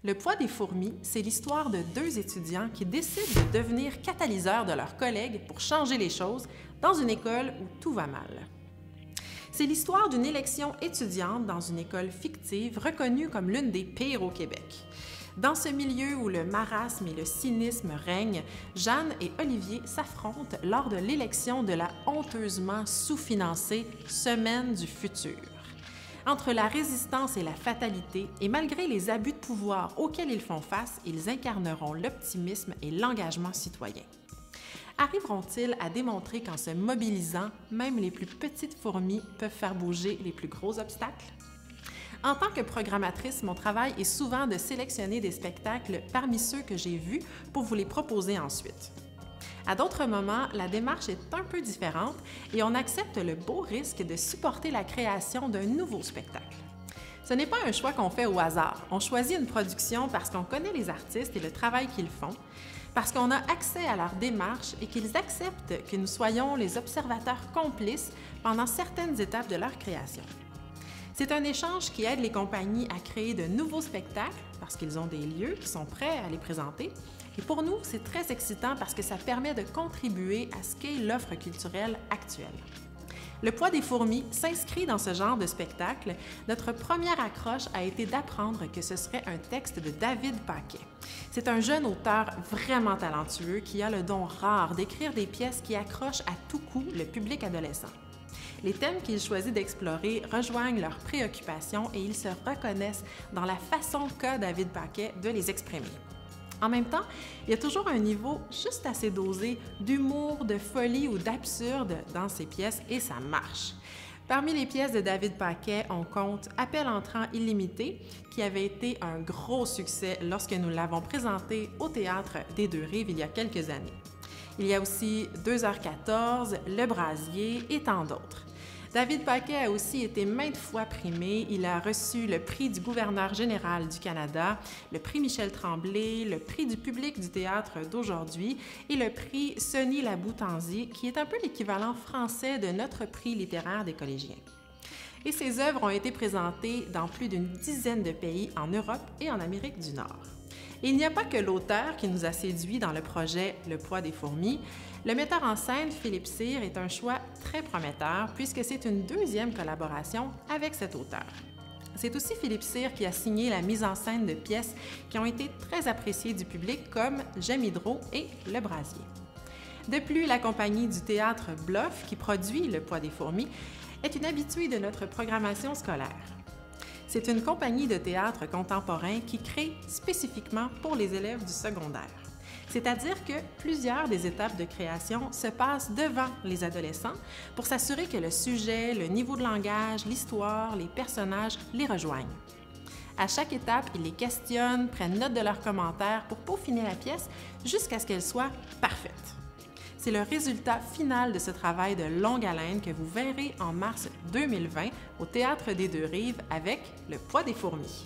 Le poids des fourmis, c'est l'histoire de deux étudiants qui décident de devenir catalyseurs de leurs collègues pour changer les choses dans une école où tout va mal. C'est l'histoire d'une élection étudiante dans une école fictive reconnue comme l'une des pires au Québec. Dans ce milieu où le marasme et le cynisme règnent, Jeanne et Olivier s'affrontent lors de l'élection de la honteusement sous-financée Semaine du futur. Entre la résistance et la fatalité, et malgré les abus de pouvoir auxquels ils font face, ils incarneront l'optimisme et l'engagement citoyen. Arriveront-ils à démontrer qu'en se mobilisant, même les plus petites fourmis peuvent faire bouger les plus gros obstacles? En tant que programmatrice, mon travail est souvent de sélectionner des spectacles parmi ceux que j'ai vus pour vous les proposer ensuite. À d'autres moments, la démarche est un peu différente et on accepte le beau risque de supporter la création d'un nouveau spectacle. Ce n'est pas un choix qu'on fait au hasard. On choisit une production parce qu'on connaît les artistes et le travail qu'ils font, parce qu'on a accès à leur démarche et qu'ils acceptent que nous soyons les observateurs complices pendant certaines étapes de leur création. C'est un échange qui aide les compagnies à créer de nouveaux spectacles parce qu'ils ont des lieux qui sont prêts à les présenter. Et pour nous, c'est très excitant parce que ça permet de contribuer à ce qu'est l'offre culturelle actuelle. Le poids des fourmis s'inscrit dans ce genre de spectacle. Notre première accroche a été d'apprendre que ce serait un texte de David Paquet. C'est un jeune auteur vraiment talentueux qui a le don rare d'écrire des pièces qui accrochent à tout coup le public adolescent. Les thèmes qu'il choisit d'explorer rejoignent leurs préoccupations et ils se reconnaissent dans la façon qu'a David Paquet de les exprimer. En même temps, il y a toujours un niveau juste assez dosé d'humour, de folie ou d'absurde dans ces pièces et ça marche. Parmi les pièces de David Paquet, on compte Appel entrant illimité, qui avait été un gros succès lorsque nous l'avons présenté au Théâtre des Deux-Rives il y a quelques années. Il y a aussi 2h14, Le Brasier et tant d'autres. David Paquet a aussi été maintes fois primé. Il a reçu le prix du gouverneur général du Canada, le prix Michel Tremblay, le prix du public du théâtre d'aujourd'hui et le prix Sonny Laboutanzi, qui est un peu l'équivalent français de notre prix littéraire des collégiens. Et ses œuvres ont été présentées dans plus d'une dizaine de pays en Europe et en Amérique du Nord. Et il n'y a pas que l'auteur qui nous a séduits dans le projet Le poids des fourmis. Le metteur en scène, Philippe Cyr, est un choix très prometteur puisque c'est une deuxième collaboration avec cet auteur. C'est aussi Philippe Cyr qui a signé la mise en scène de pièces qui ont été très appréciées du public comme J'aime Hydro et Le Brasier. De plus, la compagnie du théâtre Bluff, qui produit Le poids des fourmis, est une habituée de notre programmation scolaire. C'est une compagnie de théâtre contemporain qui crée spécifiquement pour les élèves du secondaire. C'est-à-dire que plusieurs des étapes de création se passent devant les adolescents pour s'assurer que le sujet, le niveau de langage, l'histoire, les personnages les rejoignent. À chaque étape, ils les questionnent, prennent note de leurs commentaires pour peaufiner la pièce jusqu'à ce qu'elle soit parfaite. C'est le résultat final de ce travail de longue haleine que vous verrez en mars 2020 au Théâtre des Deux-Rives avec Le poids des fourmis.